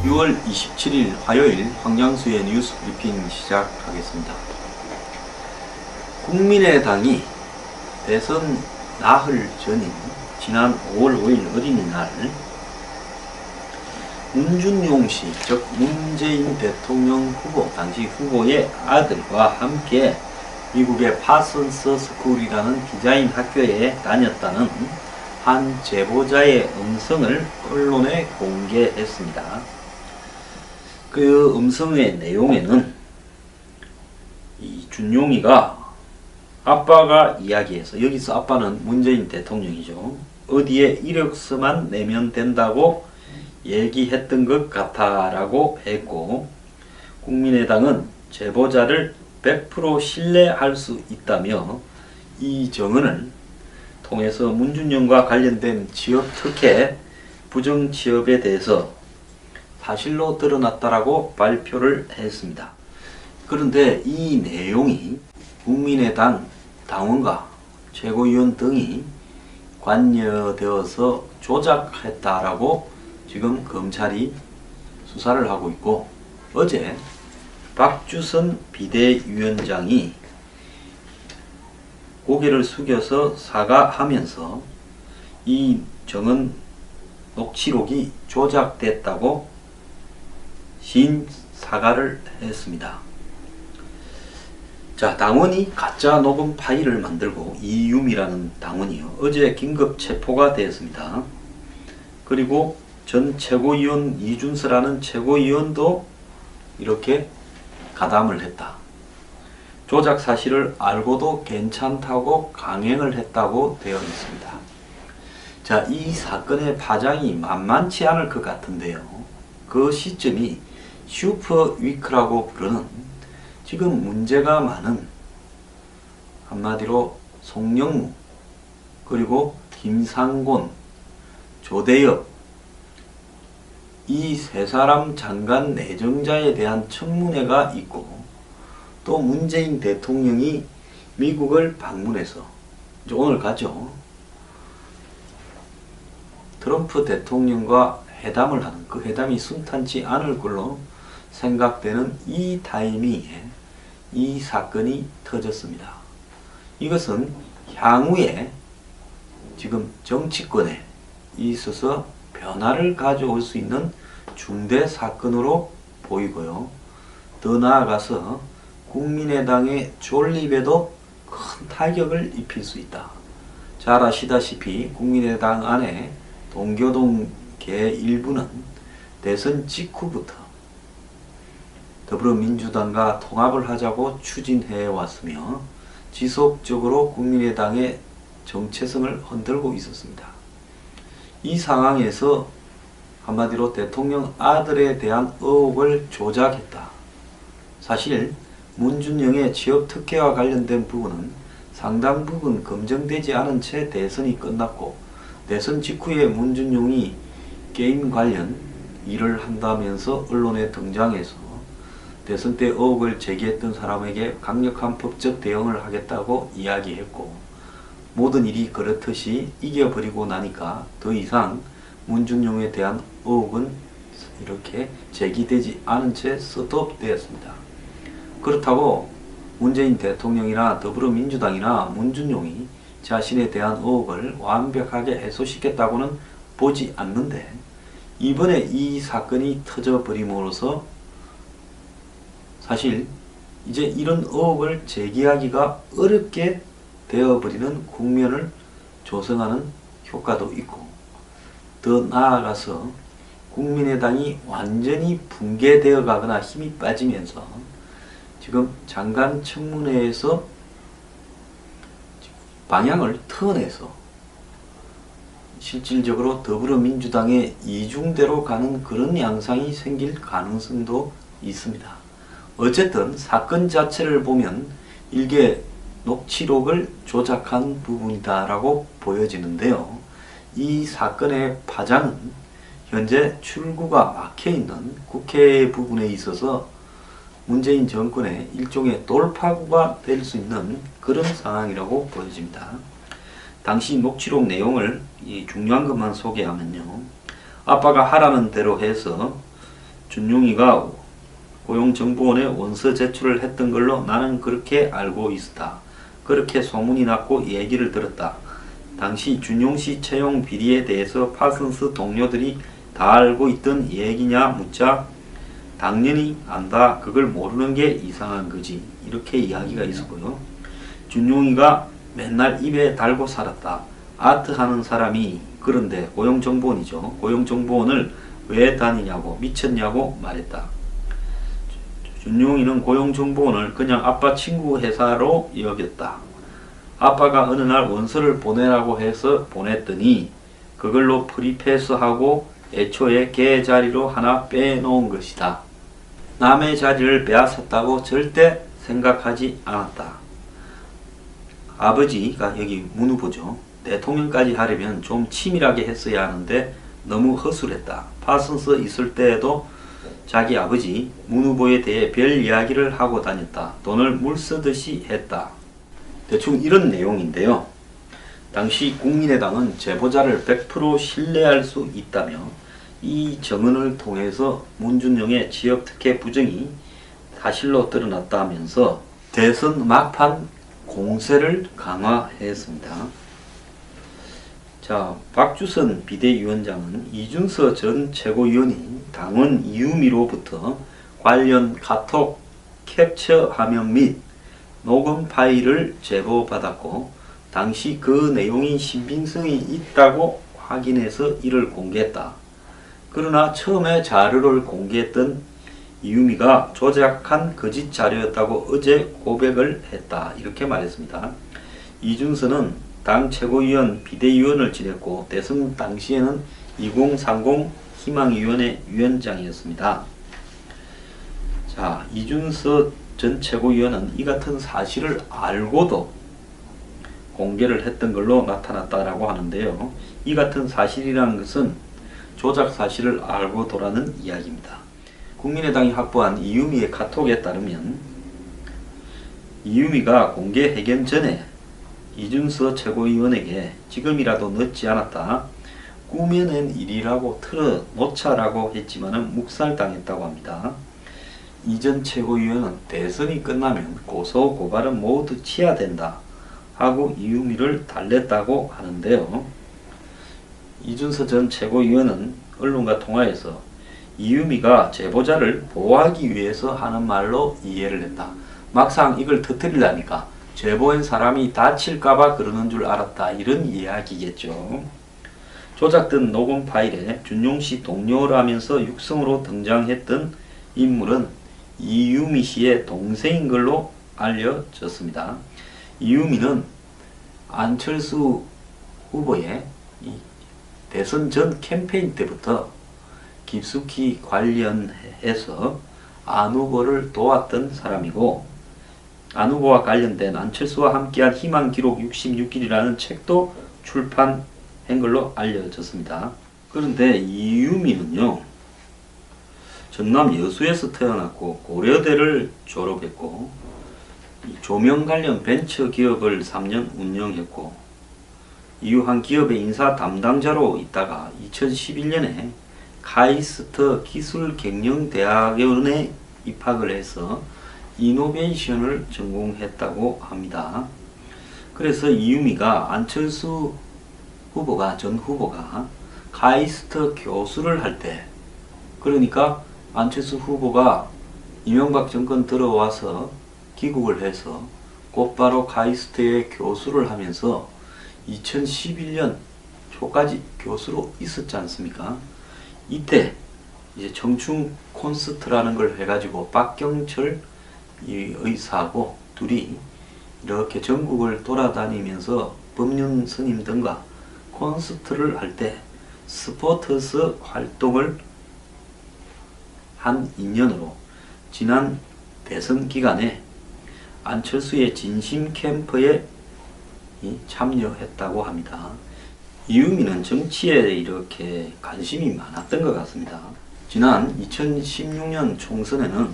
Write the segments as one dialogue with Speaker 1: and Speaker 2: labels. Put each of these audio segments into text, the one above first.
Speaker 1: 6월 27일 화요일 황양수의 뉴스 브리핑 시작하겠습니다. 국민의당이 대선 나흘 전인 지난 5월 5일 어린이날 문준용 씨, 즉 문재인 대통령 후보, 당시 후보의 아들과 함께 미국의 파슨스 스쿨이라는 디자인 학교에 다녔다는 한 제보자의 음성을 언론에 공개했습니다. 그 음성의 내용에는 이 준용이가 아빠가 이야기해서, 여기서 아빠는 문재인 대통령이죠, 어디에 이력서만 내면 된다고 얘기했던 것 같아 라고 했고, 국민의당은 제보자를 100% 신뢰할 수 있다며 이 정언을 통해서 문준용과 관련된 취업 특혜, 부정 취업에 대해서 사실로 드러났다라고 발표를 했습니다. 그런데 이 내용이 국민의당 당원과 최고위원 등이 관여되어서 조작했다라고 지금 검찰이 수사를 하고 있고, 어제 박주선 비대위원장이 고개를 숙여서 사과하면서 이 정언 녹취록이 조작됐다고 사과를 했습니다. 자, 당원이 가짜 녹음 파일을 만들고, 이유미라는 당원이요, 어제 긴급 체포가 되었습니다. 그리고 전 최고위원 이준서라는 최고위원도 이렇게 가담을 했다. 조작 사실을 알고도 괜찮다고 강행을 했다고 되어 있습니다. 자, 이 사건의 파장이 만만치 않을 것 같은데요. 그 시점이 슈퍼위크라고 부르는 지금 문제가 많은, 한마디로 송영무, 그리고 김상곤, 조대엽, 이 세 사람 장관 내정자에 대한 청문회가 있고, 또 문재인 대통령이 미국을 방문해서 이제 오늘 가죠, 트럼프 대통령과 회담을 하는, 그 회담이 순탄치 않을 걸로 생각되는 이 타이밍에 이 사건이 터졌습니다. 이것은 향후에 지금 정치권에 있어서 변화를 가져올 수 있는 중대 사건으로 보이고요. 더 나아가서 국민의당의 존립에도 큰 타격을 입힐 수 있다. 잘 아시다시피 국민의당 안에 동교동계 일부는 대선 직후부터 더불어민주당과 통합을 하자고 추진해 왔으며 지속적으로 국민의당의 정체성을 흔들고 있었습니다. 이 상황에서 한마디로 대통령 아들에 대한 의혹을 조작했다. 사실 문준용의 취업 특혜와 관련된 부분은 상당 부분 검증되지 않은 채 대선이 끝났고, 대선 직후에 문준용이 게임 관련 일을 한다면서 언론에 등장해서 대선 때 의혹을 제기했던 사람에게 강력한 법적 대응을 하겠다고 이야기했고, 모든 일이 그렇듯이 이겨버리고 나니까 더 이상 문준용에 대한 의혹은 이렇게 제기되지 않은 채 스톱되었습니다. 그렇다고 문재인 대통령이나 더불어민주당이나 문준용이 자신에 대한 의혹을 완벽하게 해소시켰다고는 보지 않는데, 이번에 이 사건이 터져버림으로써 사실 이제 이런 의혹을 제기하기가 어렵게 되어버리는 국면을 조성하는 효과도 있고, 더 나아가서 국민의당이 완전히 붕괴되어 가거나 힘이 빠지면서 지금 장관 청문회에서 방향을 턴해서 실질적으로 더불어민주당의 이중대로 가는 그런 양상이 생길 가능성도 있습니다. 어쨌든 사건 자체를 보면 일개 녹취록을 조작한 부분이다라고 보여지는데요. 이 사건의 파장은 현재 출구가 막혀있는 국회 부분에 있어서 문재인 정권의 일종의 돌파구가 될 수 있는 그런 상황이라고 보여집니다. 당시 녹취록 내용을 중요한 것만 소개하면요, 아빠가 하라는 대로 해서 준용이가 고용정보원에 원서 제출을 했던 걸로 나는 그렇게 알고 있었다. 그렇게 소문이 났고 얘기를 들었다. 당시 준용씨 채용 비리에 대해서 파슨스 동료들이 다 알고 있던 얘기냐 묻자 당연히 안다. 그걸 모르는 게 이상한 거지. 이렇게 이야기가 있었고요. 준용이가 맨날 입에 달고 살았다. 아트하는 사람이 그런데 고용정보원이죠. 고용정보원을 왜 다니냐고 미쳤냐고 말했다. 준용이는 고용정보원을 그냥 아빠 친구 회사로 여겼다. 아빠가 어느 날 원서를 보내라고 해서 보냈더니 그걸로 프리패스하고 애초에 걔 자리로 하나 빼놓은 것이다. 남의 자리를 빼앗았다고 절대 생각하지 않았다. 아버지가 여기 문 후보죠. 대통령까지 하려면 좀 치밀하게 했어야 하는데 너무 허술했다. 파슨스 있을 때에도 자기 아버지 문 후보에 대해 별 이야기를 하고 다녔다. 돈을 물쓰듯이 했다. 대충 이런 내용인데요. 당시 국민의당은 제보자를 100% 신뢰할 수 있다며 이 정언을 통해서 문준용의 취업특혜 부정이 사실로 드러났다면서 대선 막판 공세를 강화했습니다. 자, 박주선 비대위원장은 이준서 전 최고위원이 당원 이유미로부터 관련 카톡 캡처 화면 및 녹음 파일을 제보받았고 당시 그 내용이 신빙성이 있다고 확인해서 이를 공개했다. 그러나 처음에 자료를 공개했던 이유미가 조작한 거짓 자료였다고 어제 고백을 했다. 이렇게 말했습니다. 이준서는 당 최고위원 비대위원을 지냈고 대선 당시에는 2030 희망위원회 위원장이었습니다. 자, 이준서 전 최고위원은 이 같은 사실을 알고도 공개를 했던 걸로 나타났다라고 하는데요. 이 같은 사실이라는 것은 조작 사실을 알고 도라는 이야기입니다. 국민의당이 확보한 이유미의 카톡에 따르면 이유미가 공개 회견 전에 이준서 최고위원에게 지금이라도 늦지 않았다. 꾸며낸 일이라고 틀어놓자라고 했지만 묵살당했다고 합니다. 이전 최고위원은 대선이 끝나면 고소 고발은 모두 취하된다 하고 이유미를 달랬다고 하는데요. 이준서 전 최고위원은 언론과 통화에서 이유미가 제보자를 보호하기 위해서 하는 말로 이해를 했다. 막상 이걸 터뜨리려니까 제보한 사람이 다칠까봐 그러는 줄 알았다. 이런 이야기겠죠. 조작된 녹음 파일에 준용씨 동료라면서 육성으로 등장했던 인물은 이유미 씨의 동생인 걸로 알려졌습니다. 이유미는 안철수 후보의 대선 전 캠페인 때부터 깊숙이 관련해서 안 후보를 도왔던 사람이고 안 후보와 관련된 안철수와 함께한 희망기록 66일이라는 책도 출판한 걸로 알려졌습니다. 그런데 이유미는요. 전남 여수에서 태어났고 고려대를 졸업했고 조명 관련 벤처 기업을 3년 운영했고 이후 한 기업의 인사 담당자로 있다가 2011년에 카이스트 기술경영대학원에 입학을 해서 이노베이션을 전공했다고 합니다. 그래서 이유미가 안철수 후보가 전 후보가 카이스트 교수를 할 때 그러니까 안철수 후보가 이명박 정권 들어와서 귀국을 해서 곧바로 카이스트에 교수를 하면서 2011년 초까지 교수로 있었지 않습니까? 이때 이제 청춘 콘서트라는 걸 해가지고 박경철 이 의사하고 둘이 이렇게 전국을 돌아다니면서 법륜 스님 등과 콘서트를 할 때 스포터스 활동을 한 인연으로 지난 대선 기간에 안철수의 진심 캠프에 참여했다고 합니다. 이유미는 정치에 이렇게 관심이 많았던 것 같습니다. 지난 2016년 총선에는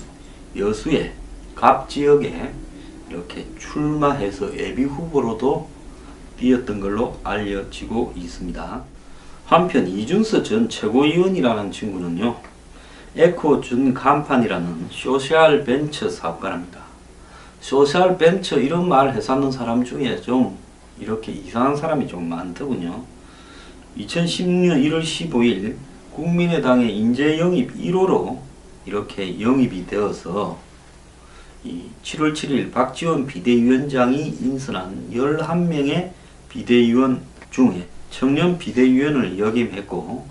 Speaker 1: 여수의 갑 지역에 이렇게 출마해서 예비후보로도 뛰었던 걸로 알려지고 있습니다. 한편 이준서 전 최고위원이라는 친구는요. 에코준 간판이라는 소셜 벤처 사업가랍니다. 소셜 벤처 이런 말 해삼는 사람 중에 좀 이렇게 이상한 사람이 좀 많더군요. 2016년 1월 15일 국민의당의 인재 영입 1호로 이렇게 영입이 되어서 7월 7일 박지원 비대위원장이 인선한 11명의 비대위원 중에 청년 비대위원을 역임했고,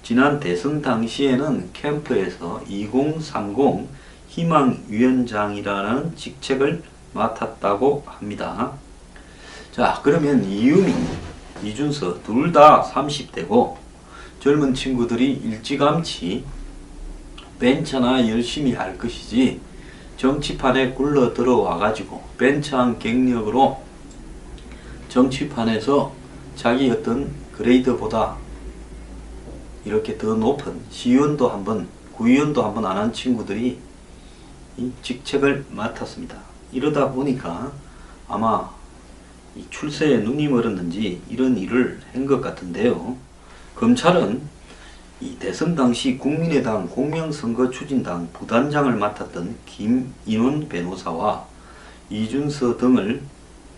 Speaker 1: 지난 대선 당시에는 캠프에서 2030 희망위원장이라는 직책을 맡았다고 합니다. 자, 그러면 이유미, 이준서 둘 다 30대고 젊은 친구들이 일찌감치 벤처나 열심히 할 것이지 정치판에 굴러 들어와가지고 벤처한 경력으로 정치판에서 자기 어떤 그레이드보다 이렇게 더 높은 시의원도 한번, 구의원도 한번 안 한 친구들이 이 직책을 맡았습니다. 이러다 보니까 아마 이 출세에 눈이 멀었는지 이런 일을 한 것 같은데요. 검찰은 이 대선 당시 국민의당 공명선거 추진당 부단장을 맡았던 김인원 변호사와 이준서 등을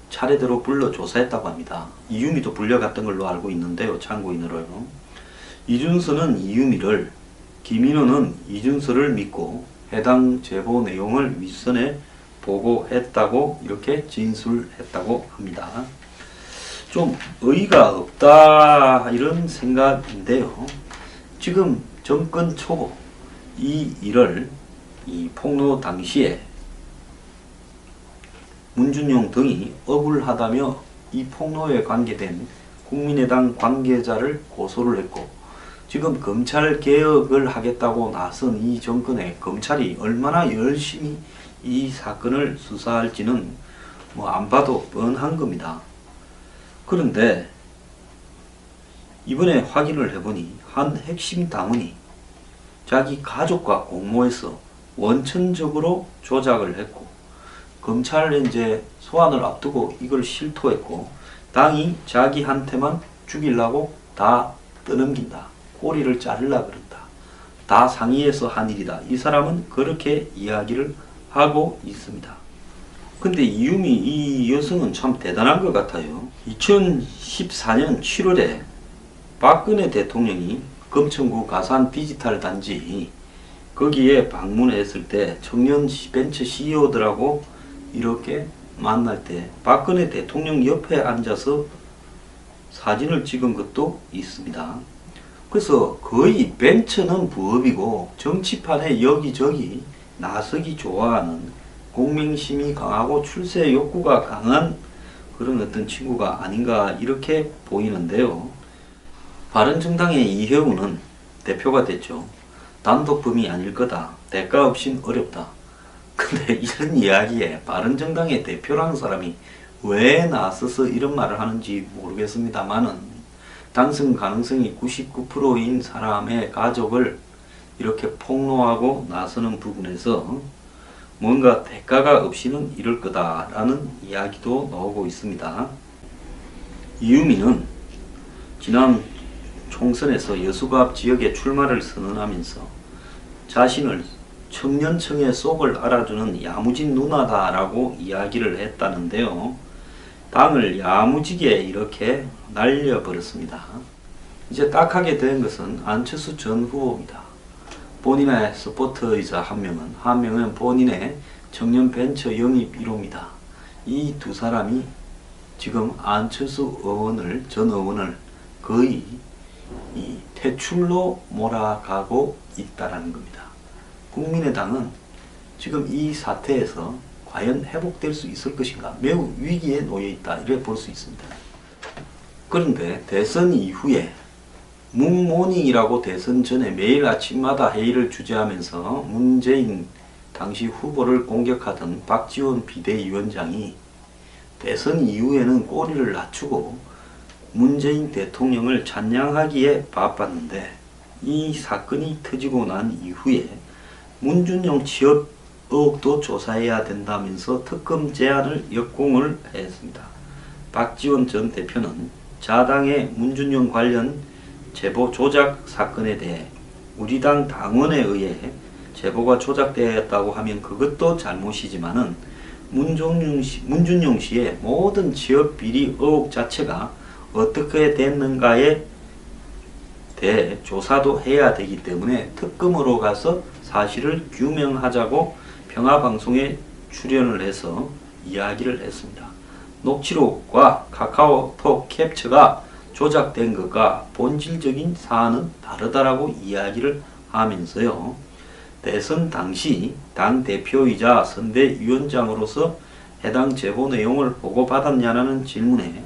Speaker 1: 차례대로 불러 조사했다고 합니다. 이유미도 불려갔던 걸로 알고 있는데요. 참고인으로요. 이준서는 이유미를, 김인원은 이준서를 믿고 해당 제보 내용을 윗선에 보고했다고 이렇게 진술했다고 합니다. 좀 의의가 없다 이런 생각인데요. 지금 정권 초고 이 일을 이 폭로 당시에 문준용 등이 억울하다며 이 폭로에 관계된 국민의당 관계자를 고소를 했고, 지금 검찰 개혁을 하겠다고 나선 이 정권에 검찰이 얼마나 열심히 이 사건을 수사할지는 뭐 안 봐도 뻔한 겁니다. 그런데 이번에 확인을 해보니 한 핵심 당원이 자기 가족과 공모해서 원천적으로 조작을 했고, 검찰에 이제 소환을 앞두고 이걸 실토했고, 당이 자기한테만 죽이려고 다 떠넘긴다, 꼬리를 자르려 그런다, 다 상의해서 한 일이다, 이 사람은 그렇게 이야기를 하고 있습니다. 근데 이유미 이 여성은 참 대단한 것 같아요. 2014년 7월에 박근혜 대통령이 금천구 가산 디지털 단지 거기에 방문했을 때 청년 벤처 CEO들하고 이렇게 만날 때 박근혜 대통령 옆에 앉아서 사진을 찍은 것도 있습니다. 그래서 거의 벤처는 부업이고 정치판에 여기저기 나서기 좋아하는, 공명심이 강하고 출세 욕구가 강한 그런 어떤 친구가 아닌가 이렇게 보이는데요. 바른정당의 이혜우는 대표가 됐죠. 단독범이 아닐 거다, 대가 없인 어렵다. 근데 이런 이야기에 바른정당의 대표라는 사람이 왜 나서서 이런 말을 하는지 모르겠습니다만은, 당선 가능성이 99%인 사람의 가족을 이렇게 폭로하고 나서는 부분에서 뭔가 대가가 없이는 이럴 거다라는 이야기도 나오고 있습니다. 이유미는 지난 총선에서 여수갑 지역에 출마를 선언하면서 자신을 청년층의 속을 알아주는 야무진 누나다라고 이야기를 했다는데요. 당을 야무지게 이렇게 날려버렸습니다. 이제 딱하게 된 것은 안철수 전 후보입니다. 본인의 서포터이자 한 명은 본인의 청년 벤처 영입 1호입니다. 이 두 사람이 지금 안철수 전 의원을 거의 이 퇴출로 몰아가고 있다라는 겁니다. 국민의당은 지금 이 사태에서 과연 회복될 수 있을 것인가, 매우 위기에 놓여 있다 이렇게 볼 수 있습니다. 그런데 대선 이후에 묵모닝이라고 대선 전에 매일 아침마다 회의를 주재하면서 문재인 당시 후보를 공격하던 박지원 비대위원장이 대선 이후에는 꼬리를 낮추고 문재인 대통령을 찬양하기에 바빴는데, 이 사건이 터지고 난 이후에 문준용 취업 의혹도 조사해야 된다면서 특검 제안을 역공을 했습니다. 박지원 전 대표는 자당의 문준용 관련 제보 조작 사건에 대해 우리 당 당원에 의해 제보가 조작되었다고 하면 그것도 잘못이지만은 문준용 씨의 모든 지역 비리 의혹 자체가 어떻게 됐는가에 대해 조사도 해야 되기 때문에 특검으로 가서 사실을 규명하자고 평화방송에 출연을 해서 이야기를 했습니다. 녹취록과 카카오톡 캡처가 조작된 것과 본질적인 사안은 다르다라고 이야기를 하면서요. 대선 당시 당 대표이자 선대위원장으로서 해당 제보 내용을 보고받았냐는 질문에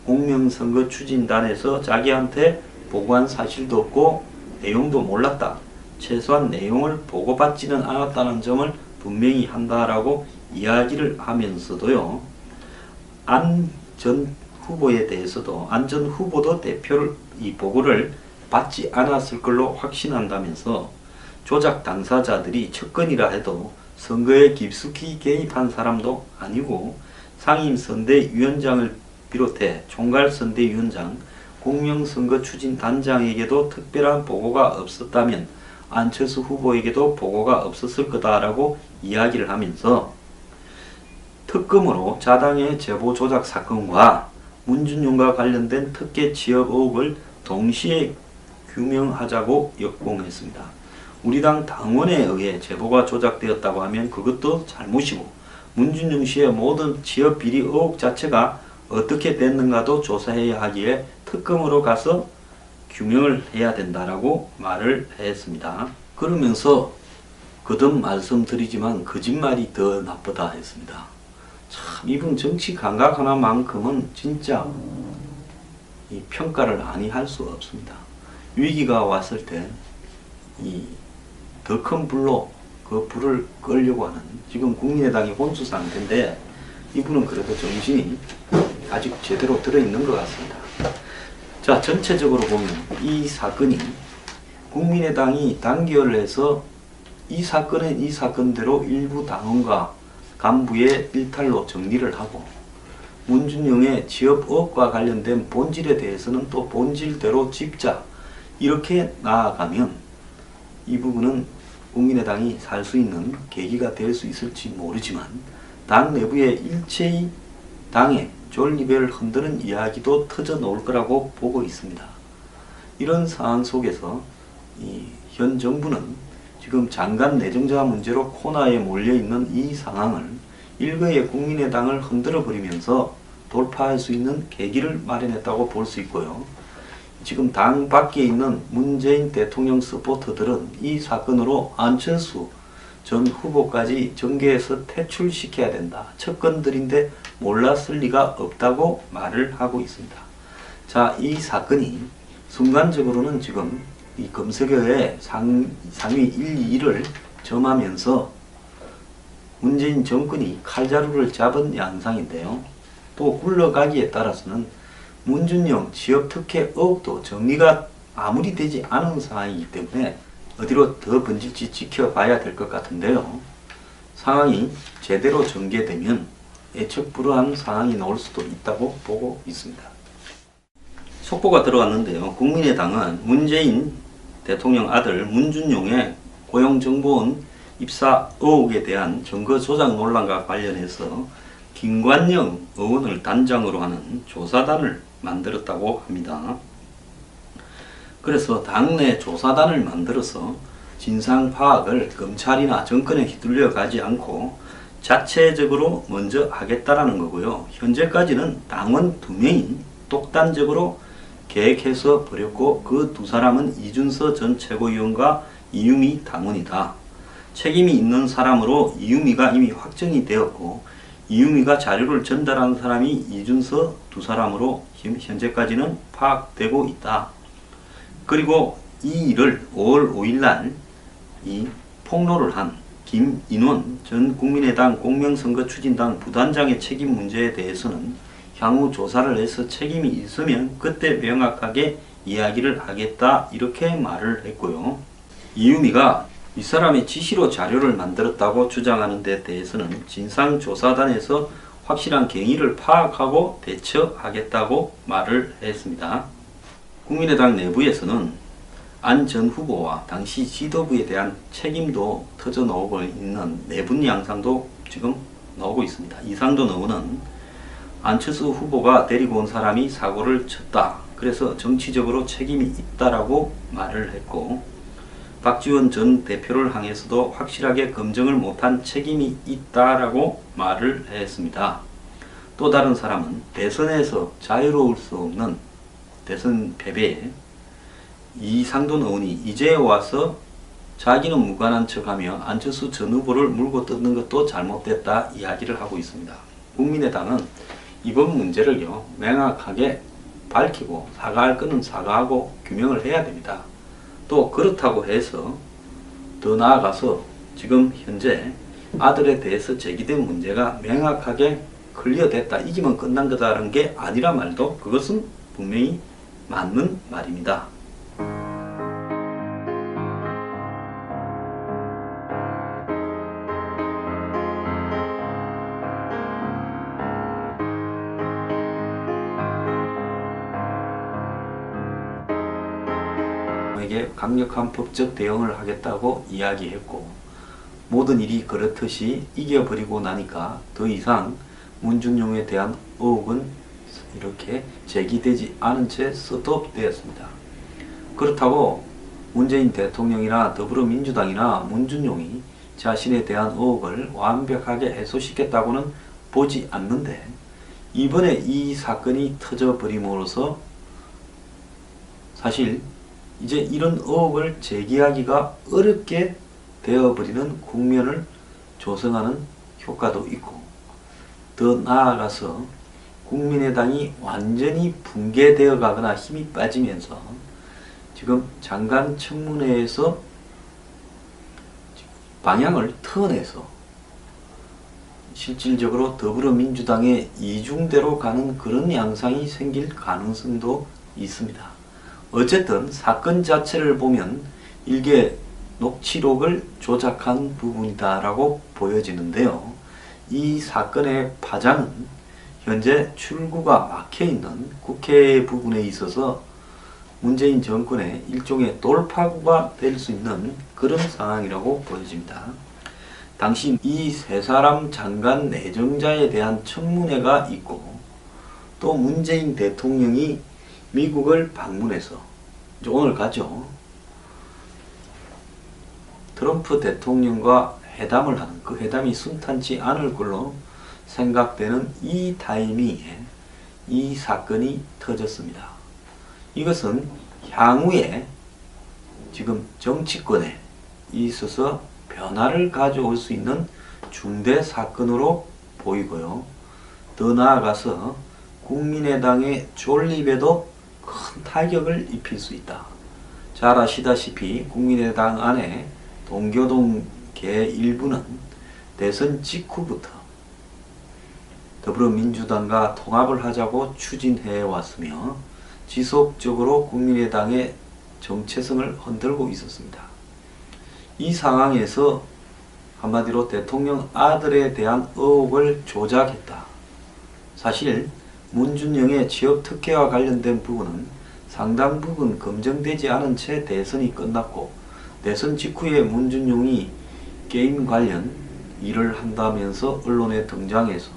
Speaker 1: 공명선거 추진단에서 자기한테 보고한 사실도 없고 내용도 몰랐다. 최소한 내용을 보고받지는 않았다는 점을 분명히 한다라고 이야기를 하면서도요. 안 전 후보에 대해서도 안 전 후보도 대표를 이 보고를 받지 않았을 걸로 확신한다면서 조작 당사자들이 측근이라 해도 선거에 깊숙이 개입한 사람도 아니고 상임선대위원장을 비롯해 총괄선대위원장, 공명선거추진단장에게도 특별한 보고가 없었다면 안철수 후보에게도 보고가 없었을 거다라고 이야기를 하면서 특검으로 자당의 제보 조작 사건과 문준용과 관련된 특혜 취업 의혹을 동시에 규명하자고 역공했습니다. 우리 당 당원에 의해 제보가 조작되었다고 하면 그것도 잘못이고 문준용 씨의 모든 취업 비리 의혹 자체가 어떻게 됐는가도 조사해야 하기에 특검으로 가서 규명을 해야 된다라고 말을 했습니다. 그러면서 거듭 말씀드리지만 거짓말이 더 나쁘다 했습니다. 참 이분 정치 감각 하나만큼은 진짜 이 평가를 아니 할 수 없습니다. 위기가 왔을 때 이 더 큰 불로 그 불을 끌려고 하는 지금 국민의당이 혼수 상태인데 이분은 그래도 정신이 아직 제대로 들어있는 것 같습니다. 자, 전체적으로 보면 이 사건이 국민의당이 단결을 해서 이 사건은 이 사건대로 일부 당원과 간부의 일탈로 정리를 하고 문준용의 취업 의혹과 관련된 본질에 대해서는 또 본질대로 짚자 이렇게 나아가면 이 부분은 국민의당이 살 수 있는 계기가 될 수 있을지 모르지만 당 내부의 일체의 당의 존립을 흔드는 이야기도 터져 나올 거라고 보고 있습니다. 이런 상황 속에서 현 정부는 지금 장관 내정자 문제로 코너에 몰려있는 이 상황을 일거에 국민의당을 흔들어 버리면서 돌파할 수 있는 계기를 마련했다고 볼 수 있고요. 지금 당 밖에 있는 문재인 대통령 서포터들은 이 사건으로 안철수 전 후보까지 정계에서 퇴출시켜야 된다. 측근들인데 몰랐을 리가 없다고 말을 하고 있습니다. 자, 이 사건이 순간적으로는 지금 이 검색어에 상위 1, 2를 점하면서 문재인 정권이 칼자루를 잡은 양상인데요. 또 굴러가기에 따라서는 문준용 취업 특혜 의혹도 정리가 아무리 되지 않은 상황이기 때문에 어디로 더 번질지 지켜봐야 될 것 같은데요. 상황이 제대로 전개되면 예측불허한 상황이 나올 수도 있다고 보고 있습니다. 속보가 들어왔는데요. 국민의당은 문재인 대통령 아들 문준용의 고용정보원 입사 의혹에 대한 증거 조작 논란과 관련해서 김관영 의원을 단장으로 하는 조사단을 만들었다고 합니다. 그래서 당내 조사단을 만들어서 진상 파악을 검찰이나 정권에 휘둘려 가지 않고 자체적으로 먼저 하겠다라는 거고요. 현재까지는 당원 2명이 독단적으로 계획해서 버렸고 그 두 사람은 이준서 전 최고위원과 이유미 당원이다. 책임이 있는 사람으로 이유미가 이미 확정이 되었고 이유미가 자료를 전달한 사람이 이준서 두 사람으로 현재까지는 파악되고 있다. 그리고 이 일을 5월 5일날 이 폭로를 한 김인원 전 국민의당 공명선거추진단 부단장의 책임 문제에 대해서는 향후 조사를 해서 책임이 있으면 그때 명확하게 이야기를 하겠다 이렇게 말을 했고요. 이유미가 윗사람의 지시로 자료를 만들었다고 주장하는 데 대해서는 진상조사단에서 확실한 경위를 파악하고 대처하겠다고 말을 했습니다. 국민의당 내부에서는 안 전 후보와 당시 지도부에 대한 책임도 터져 나오고 있는 내분 양상도 지금 나오고 있습니다. 이상돈 의원은 안철수 후보가 데리고 온 사람이 사고를 쳤다. 그래서 정치적으로 책임이 있다라고 말을 했고, 박지원 전 대표를 향해서도 확실하게 검증을 못한 책임이 있다라고 말을 했습니다. 또 다른 사람은 대선에서 자유로울 수 없는 대선 패배에 이상돈 의원이 이제 와서 자기는 무관한 척하며 안철수 전 후보를 물고 뜯는 것도 잘못됐다 이야기를 하고 있습니다. 국민의당은 이번 문제를요 명확하게 밝히고 사과할 거는 사과하고 규명을 해야 됩니다. 또 그렇다고 해서 더 나아가서 지금 현재 아들에 대해서 제기된 문제가 명확하게 클리어됐다, 이기면 끝난 거다라는 게 아니라 말도 그것은 분명히 맞는 말입니다. 에게 강력한 법적 대응을 하겠다고 이야기했고, 모든 일이 그렇듯이 이겨버리고 나니까 더 이상 문준용에 대한 의혹은 이렇게 제기되지 않은 채 스톱되었습니다. 그렇다고 문재인 대통령이나 더불어민주당이나 문준용이 자신에 대한 의혹을 완벽하게 해소시켰다고는 보지 않는데, 이번에 이 사건이 터져버림으로써 사실 이제 이런 의혹을 제기하기가 어렵게 되어버리는 국면을 조성하는 효과도 있고, 더 나아가서 국민의당이 완전히 붕괴되어 가거나 힘이 빠지면서 지금 장관 청문회에서 방향을 턴해서 실질적으로 더불어민주당의 이중대로 가는 그런 양상이 생길 가능성도 있습니다. 어쨌든 사건 자체를 보면 일개 녹취록을 조작한 부분이다라고 보여지는데요. 이 사건의 파장은 현재 출구가 막혀있는 국회 부분에 있어서 문재인 정권의 일종의 돌파구가 될 수 있는 그런 상황이라고 보여집니다. 당시 이 세 사람 장관 내정자에 대한 청문회가 있고, 또 문재인 대통령이 미국을 방문해서 이제 오늘 가죠. 트럼프 대통령과 회담을 하는, 그 회담이 순탄치 않을 걸로 생각되는 이 타이밍에 이 사건이 터졌습니다. 이것은 향후에 지금 정치권에 있어서 변화를 가져올 수 있는 중대 사건으로 보이고요. 더 나아가서 국민의당의 존립에도 큰 타격을 입힐 수 있다. 잘 아시다시피 국민의당 안에 동교동계 일부는 대선 직후부터 더불어민주당과 통합을 하자고 추진해 왔으며 지속적으로 국민의당의 정체성을 흔들고 있었습니다. 이 상황에서 한마디로 대통령 아들에 대한 의혹을 조작했다. 사실 문준용의 취업 특혜와 관련된 부분은 상당 부분 검증되지 않은 채 대선이 끝났고, 대선 직후에 문준용이 게임 관련 일을 한다면서 언론에 등장해서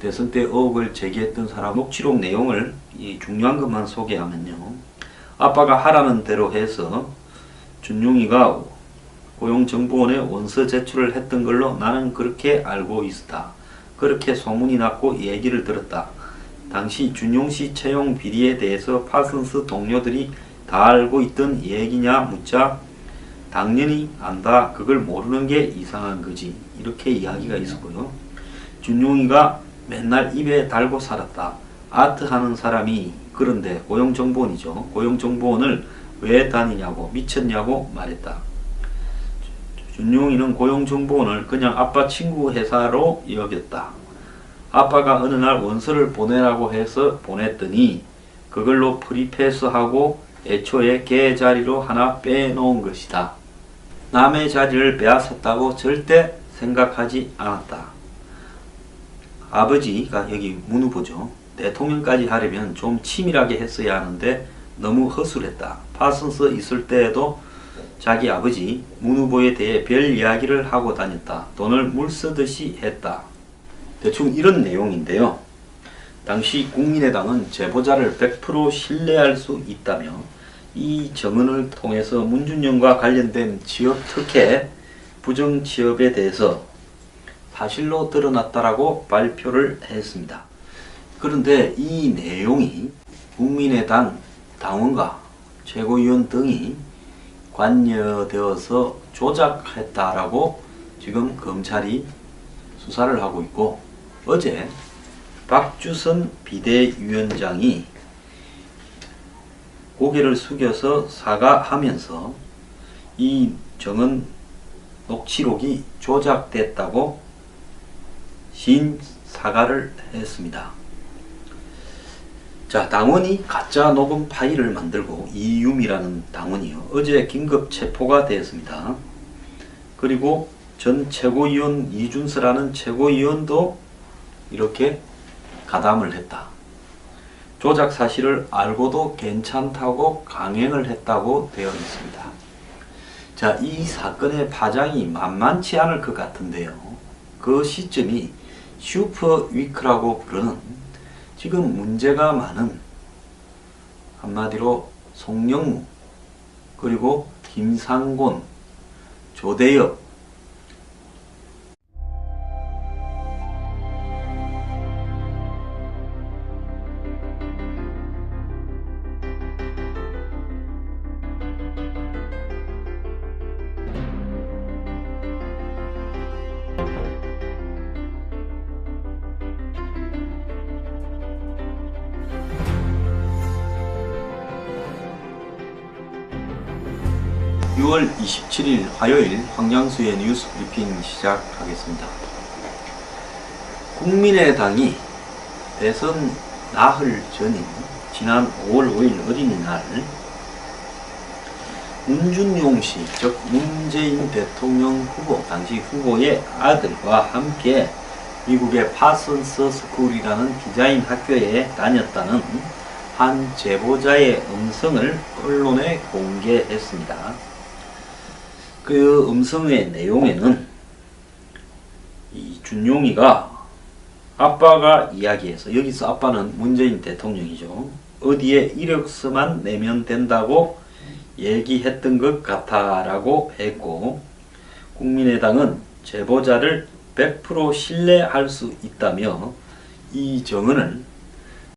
Speaker 1: 대선 때 의혹을 제기했던 사람 녹취록 내용을 중요한 것만 소개하면요. 아빠가 하라는 대로 해서 준용이가 고용정보원에 원서 제출을 했던 걸로 나는 그렇게 알고 있었다. 그렇게 소문이 났고 얘기를 들었다. 당시 준용씨 채용 비리에 대해서 파슨스 동료들이 다 알고 있던 얘기냐 묻자 당연히 안다. 그걸 모르는 게 이상한 거지. 이렇게 이야기가 있었고요. 준용이가 맨날 입에 달고 살았다. 아트 하는 사람이 그런데 고용정보원이죠. 고용정보원을 왜 다니냐고, 미쳤냐고 말했다. 준용이는 고용정보원을 그냥 아빠 친구 회사로 여겼다. 아빠가 어느 날 원서를 보내라고 해서 보냈더니 그걸로 프리패스하고 애초에 걔 자리로 하나 빼놓은 것이다. 남의 자리를 빼앗았다고 절대 생각하지 않았다. 아버지가 여기 문 후보죠. 대통령까지 하려면 좀 치밀하게 했어야 하는데 너무 허술했다. 파슨스 있을 때에도 자기 아버지 문 후보에 대해 별 이야기를 하고 다녔다. 돈을 물쓰듯이 했다. 대충 이런 내용인데요. 당시 국민의당은 제보자를 100% 신뢰할 수 있다며 이 정언을 통해서 문준영과 관련된 취업 특혜, 부정 취업에 대해서 사실로 드러났다라고 발표를 했습니다. 그런데 이 내용이 국민의당 당원과 최고위원 등이 관여되어서 조작했다라고 지금 검찰이 수사를 하고 있고, 어제 박주선 비대위원장이 고개를 숙여서 사과하면서 이 정언 녹취록이 조작됐다고 사과를 했습니다. 자, 당원이 가짜 녹음 파일을 만들고 이유미라는 당원이요, 어제 긴급 체포가 되었습니다. 그리고 전 최고위원 이준서라는 최고위원도 이렇게 가담을 했다. 조작 사실을 알고도 괜찮다고 강행을 했다고 되어 있습니다. 자, 이 사건의 파장이 만만치 않을 것 같은데요. 그 시점이 슈퍼위크라고 부르는 지금 문제가 많은, 한마디로 송영무, 그리고 김상곤, 조대엽, 6월 27일 화요일 황양수의 뉴스 브리핑 시작하겠습니다. 국민의당이 대선 나흘 전인 지난 5월 5일 어린이날 문준용씨, 즉 문재인 대통령 후보, 당시 후보의 아들과 함께 미국의 파슨스 스쿨이라는 디자인 학교에 다녔다는 한 제보자의 음성을 언론에 공개했습니다. 그 음성의 내용에는 이 준용이가 아빠가 이야기해서, 여기서 아빠는 문재인 대통령이죠, 어디에 이력서만 내면 된다고 얘기했던 것 같아 라고 했고, 국민의당은 제보자를 100% 신뢰할 수 있다며 이 정언을